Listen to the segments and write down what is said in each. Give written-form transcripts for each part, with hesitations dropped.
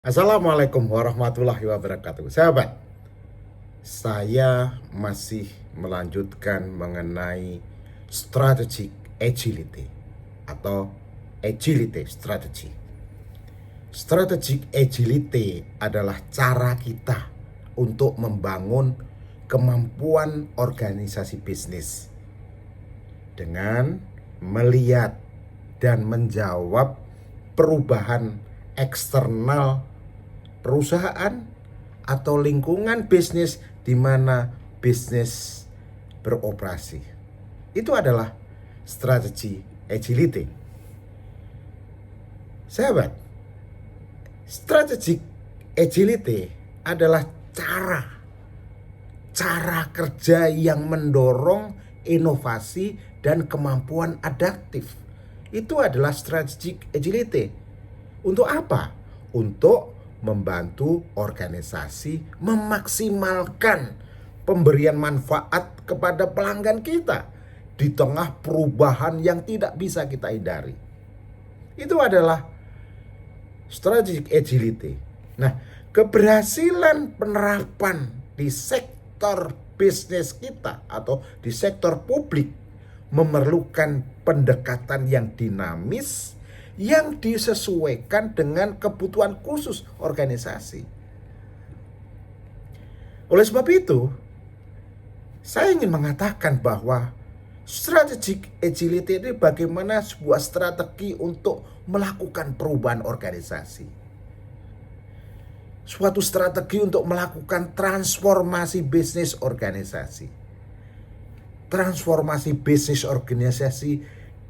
Assalamualaikum warahmatullahi wabarakatuh. Sahabat, saya masih melanjutkan mengenai strategic agility atau agility strategy. Strategic agility adalah cara kita untuk membangun kemampuan organisasi bisnis dengan melihat dan menjawab perubahan eksternal perusahaan atau lingkungan bisnis di mana bisnis beroperasi. Itu adalah strategi agility. Sahabat, strategi agility adalah cara kerja yang mendorong inovasi dan kemampuan adaptif. Itu adalah strategic agility. Untuk apa? Untuk membantu organisasi memaksimalkan pemberian manfaat kepada pelanggan kita di tengah perubahan yang tidak bisa kita hindari. Itu adalah strategic agility. Nah, keberhasilan penerapan di sektor bisnis kita atau di sektor publik memerlukan pendekatan yang dinamis yang disesuaikan dengan kebutuhan khusus organisasi. Oleh sebab itu, saya ingin mengatakan bahwa strategic agility ini bagaimana sebuah strategi untuk melakukan perubahan organisasi. Suatu strategi untuk melakukan transformasi bisnis organisasi. Transformasi bisnis organisasi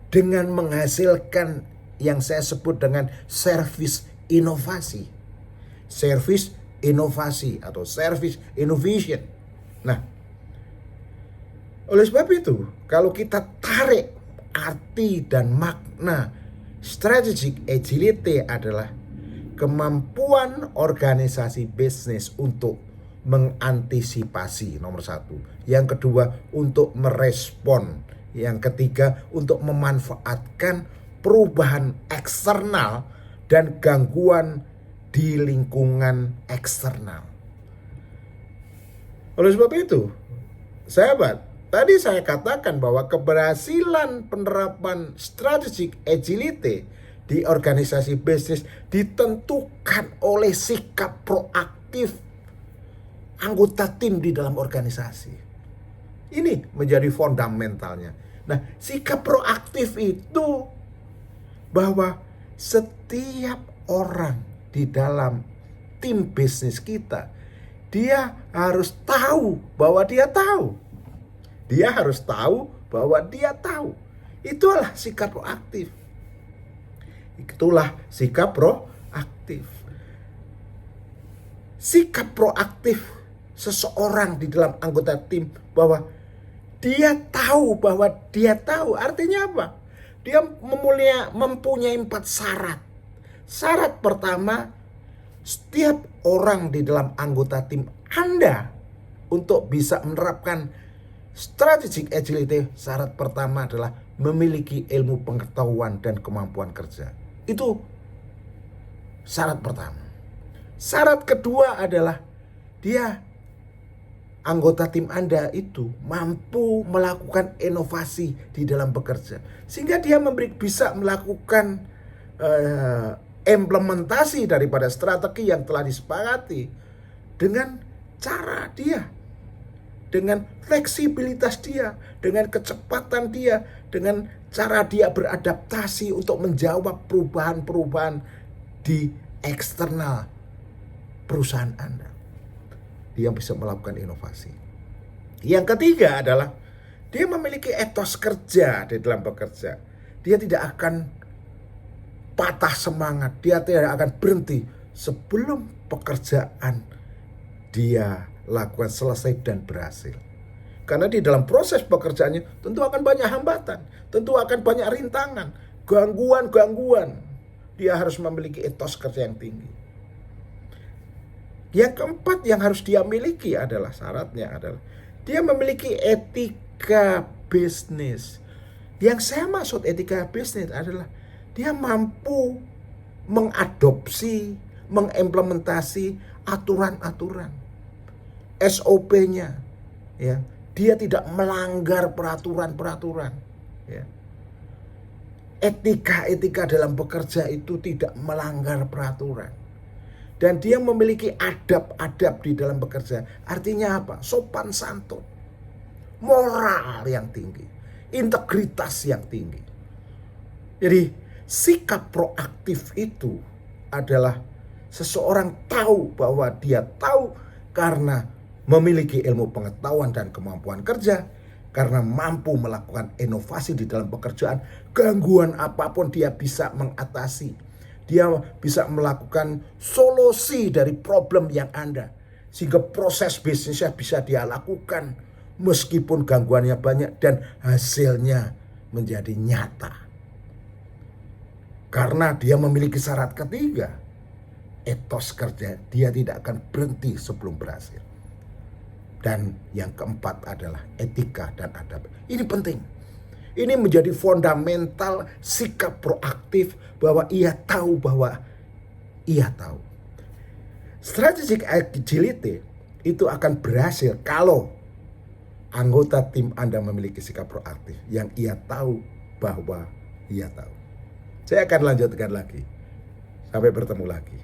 dengan menghasilkan yang saya sebut dengan service inovasi. Service inovasi atau service innovation. Nah, oleh sebab itu, kalau kita tarik arti dan makna strategic agility adalah kemampuan organisasi bisnis untuk mengantisipasi, nomor satu. Yang kedua, untuk merespon. Yang ketiga, untuk memanfaatkan perubahan eksternal dan gangguan di lingkungan eksternal. Oleh sebab itu, sahabat, tadi saya katakan bahwa keberhasilan penerapan strategic agility di organisasi bisnis ditentukan oleh sikap proaktif anggota tim di dalam organisasi. Ini menjadi fundamentalnya. Nah, sikap proaktif itu bahwa setiap orang di dalam tim bisnis kita, dia harus tahu bahwa dia tahu. Dia harus tahu bahwa dia tahu. Itulah sikap proaktif. Itulah sikap proaktif. Sikap proaktif seseorang di dalam anggota tim bahwa dia tahu bahwa dia tahu. Artinya apa? Dia mempunyai 4 syarat. Syarat pertama, setiap orang di dalam anggota tim Anda untuk bisa menerapkan strategic agility, syarat pertama adalah memiliki ilmu pengetahuan dan kemampuan kerja. Itu syarat pertama. Syarat kedua adalah anggota tim Anda itu mampu melakukan inovasi di dalam bekerja. Sehingga dia bisa melakukan implementasi daripada strategi yang telah disepakati dengan cara dia. Dengan fleksibilitas dia, dengan kecepatan dia, dengan cara dia beradaptasi untuk menjawab perubahan-perubahan di eksternal perusahaan Anda. Dia bisa melakukan inovasi. Yang ketiga adalah dia memiliki etos kerja di dalam bekerja. Dia tidak akan patah semangat. Dia tidak akan berhenti sebelum pekerjaan dia lakukan selesai dan berhasil. Karena di dalam proses pekerjaannya tentu akan banyak hambatan. Tentu akan banyak rintangan. Gangguan-gangguan. Dia harus memiliki etos kerja yang tinggi. Yang keempat yang harus dia miliki adalah syaratnya adalah dia memiliki etika bisnis. Yang saya maksud etika bisnis adalah dia mampu mengadopsi, mengimplementasi aturan-aturan, SOP-nya, ya. Dia tidak melanggar peraturan-peraturan, ya. Etika-etika dalam bekerja itu tidak melanggar peraturan. Dan dia memiliki adab-adab di dalam bekerja. Artinya apa? Sopan santun, moral yang tinggi, integritas yang tinggi. Jadi sikap proaktif itu adalah seseorang tahu bahwa dia tahu karena memiliki ilmu pengetahuan dan kemampuan kerja, karena mampu melakukan inovasi di dalam pekerjaan, gangguan apapun dia bisa mengatasi. Dia bisa melakukan solusi dari problem yang ada, sehingga proses bisnisnya bisa dia lakukan meskipun gangguannya banyak dan hasilnya menjadi nyata. Karena dia memiliki syarat ketiga, etos kerja, dia tidak akan berhenti sebelum berhasil. Dan yang keempat adalah etika dan adab. Ini penting. Ini menjadi fundamental sikap proaktif bahwa ia tahu bahwa ia tahu. Strategic agility itu akan berhasil kalau anggota tim Anda memiliki sikap proaktif yang ia tahu bahwa ia tahu. Saya akan lanjutkan lagi. Sampai bertemu lagi.